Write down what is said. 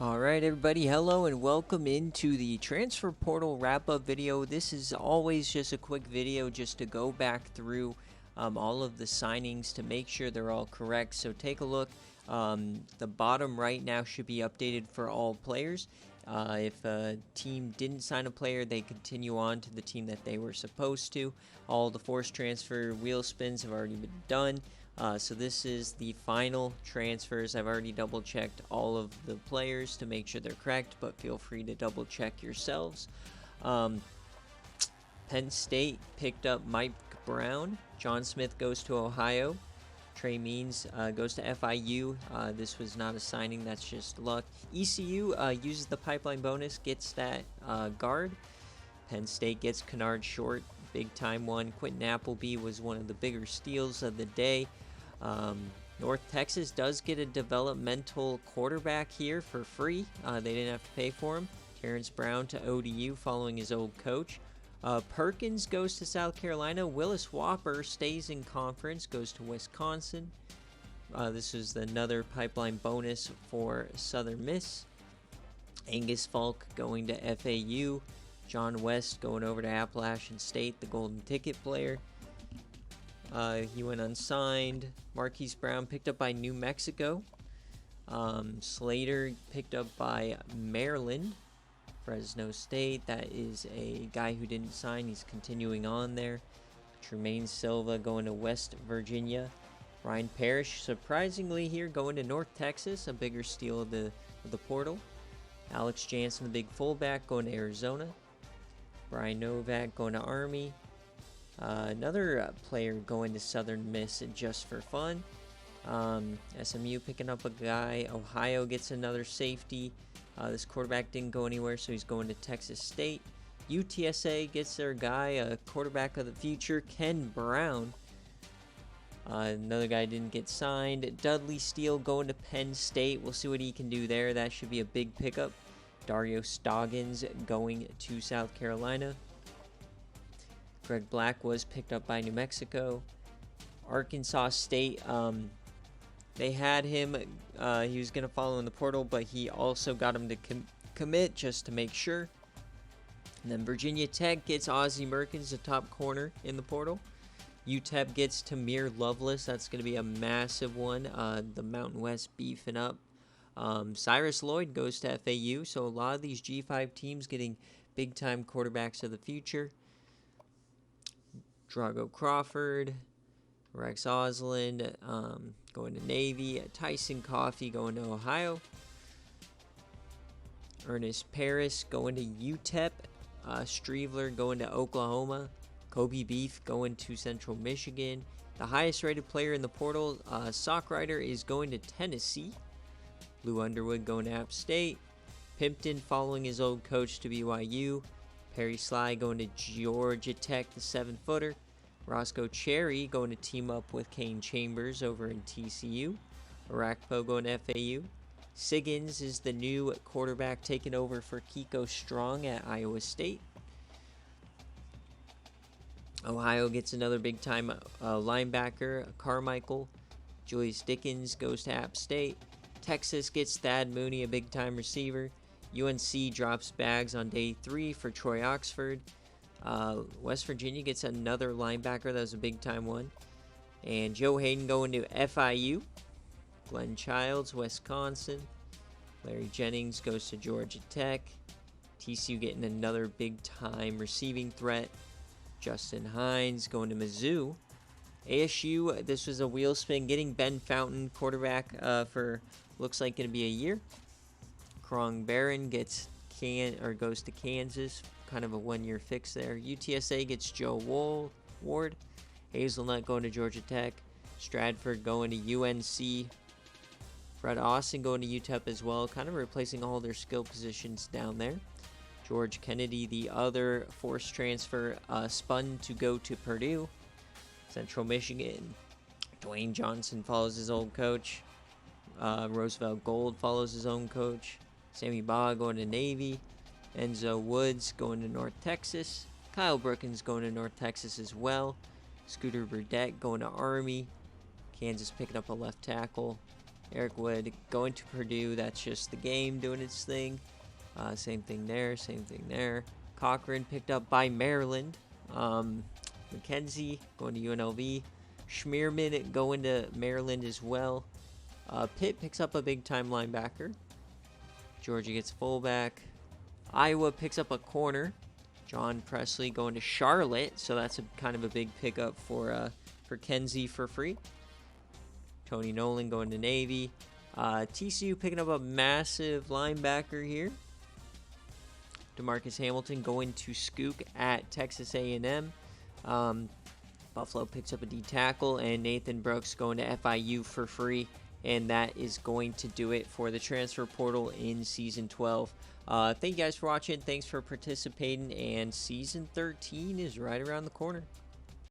Alright everybody, hello and welcome into the transfer portal wrap-up video. This is always just a quick video just to go back through all of the signings to make sure they're all correct. So take a look. The bottom right now should be updated for all players. If a team didn't sign a player, they continue on to the team that they were supposed to. All the forced transfer wheel spins have already been done. So this is the final transfers. I've already double checked all of the players to make sure they're correct, but feel free to double check yourselves. Penn State picked up Mike Brown. John Smith goes to Ohio. Trey Means goes to FIU. This was not a signing, that's just luck. ECU uses the pipeline bonus, gets that guard. Penn State gets Kennard Short, big time one. Quentin Appleby was one of the bigger steals of the day. North Texas does get a developmental quarterback here for free. They didn't have to pay for him. Terrence Brown to ODU following his old coach. Perkins goes to South Carolina. Willis Whopper stays in conference, goes to Wisconsin. This is another pipeline bonus for Southern Miss. Angus Falk going to FAU. John West going over to Appalachian State, the golden ticket player. He went unsigned. Marquise Brown picked up by New Mexico. Slater picked up by Maryland. Fresno State, that is a guy who didn't sign. He's continuing on there. Tremaine Silva going to West Virginia. Ryan Parrish, surprisingly here, going to North Texas, a bigger steal of the portal. Alex Jansen, the big fullback, going to Arizona. Brian Novak going to Army. Another player going to Southern Miss just for fun. SMU picking up a guy. Ohio gets another safety. This quarterback didn't go anywhere, so he's going to Texas State. UTSA gets their guy, a quarterback of the future, Ken Brown. Another guy didn't get signed. Dudley Steele going to Penn State. We'll see what he can do there. That should be a big pickup. Dario Stoggins going to South Carolina. Greg Black was picked up by New Mexico. Arkansas State, they had him. He was going to follow in the portal, but he also got him to commit just to make sure. And then Virginia Tech gets Ozzie Merkins, the top corner in the portal. UTEP gets Tamir Lovelace. That's going to be a massive one. The Mountain West beefing up. Cyrus Lloyd goes to FAU. So a lot of these G5 teams getting big-time quarterbacks of the future. Drago Crawford, Rex Osland going to Navy, Tyson Coffey going to Ohio, Ernest Paris going to UTEP, Streveler going to Oklahoma, Kobe Beef going to Central Michigan. The highest rated player in the portal, Sockrider, is going to Tennessee. Lou Underwood going to App State. Pimpton following his old coach to BYU. Perry Sly going to Georgia Tech, the 7-footer. Roscoe Cherry going to team up with Kane Chambers over in TCU. Arakpo going to FAU. Siggins is the new quarterback taking over for Kiko Strong at Iowa State. Ohio gets another big-time linebacker, Carmichael. Julius Dickens goes to App State. Texas gets Thad Mooney, a big-time receiver. UNC drops bags on day 3 for Troy Oxford. West Virginia gets another linebacker. That was a big-time one. And Joe Hayden going to FIU. Glenn Childs, Wisconsin. Larry Jennings goes to Georgia Tech. TCU getting another big-time receiving threat. Justin Hines going to Mizzou. ASU, this was a wheel spin, getting Ben Fountain, quarterback for looks like going to be a year. Krong Barron goes to Kansas, kind of a one-year fix there. UTSA gets Joe Ward. Hazelnut going to Georgia Tech. Stratford going to UNC. Fred Austin going to UTEP as well, kind of replacing all their skill positions down there. George Kennedy, the other forced transfer, spun to go to Purdue. Central Michigan, Dwayne Johnson follows his old coach. Roosevelt Gold follows his own coach. Sammy Baugh going to Navy. Enzo Woods going to North Texas. Kyle Brookins going to North Texas as well. Scooter Burdette going to Army. Kansas picking up a left tackle. Eric Wood going to Purdue. That's just the game doing its thing. Same thing there. Same thing there. Cochran picked up by Maryland. McKenzie going to UNLV. Schmierman going to Maryland as well. Pitt picks up a big-time linebacker. Georgia gets fullback. Iowa picks up a corner. John Presley going to Charlotte, so that's kind of a big pickup for Kenzie for free. Tony Nolan going to Navy. TCU picking up a massive linebacker here. DeMarcus Hamilton going to Skook at Texas A&M. Buffalo picks up a D tackle, and Nathan Brooks going to FIU for free. And that is going to do it for the transfer portal in Season 12. Thank you guys for watching. Thanks for participating. And Season 13 is right around the corner.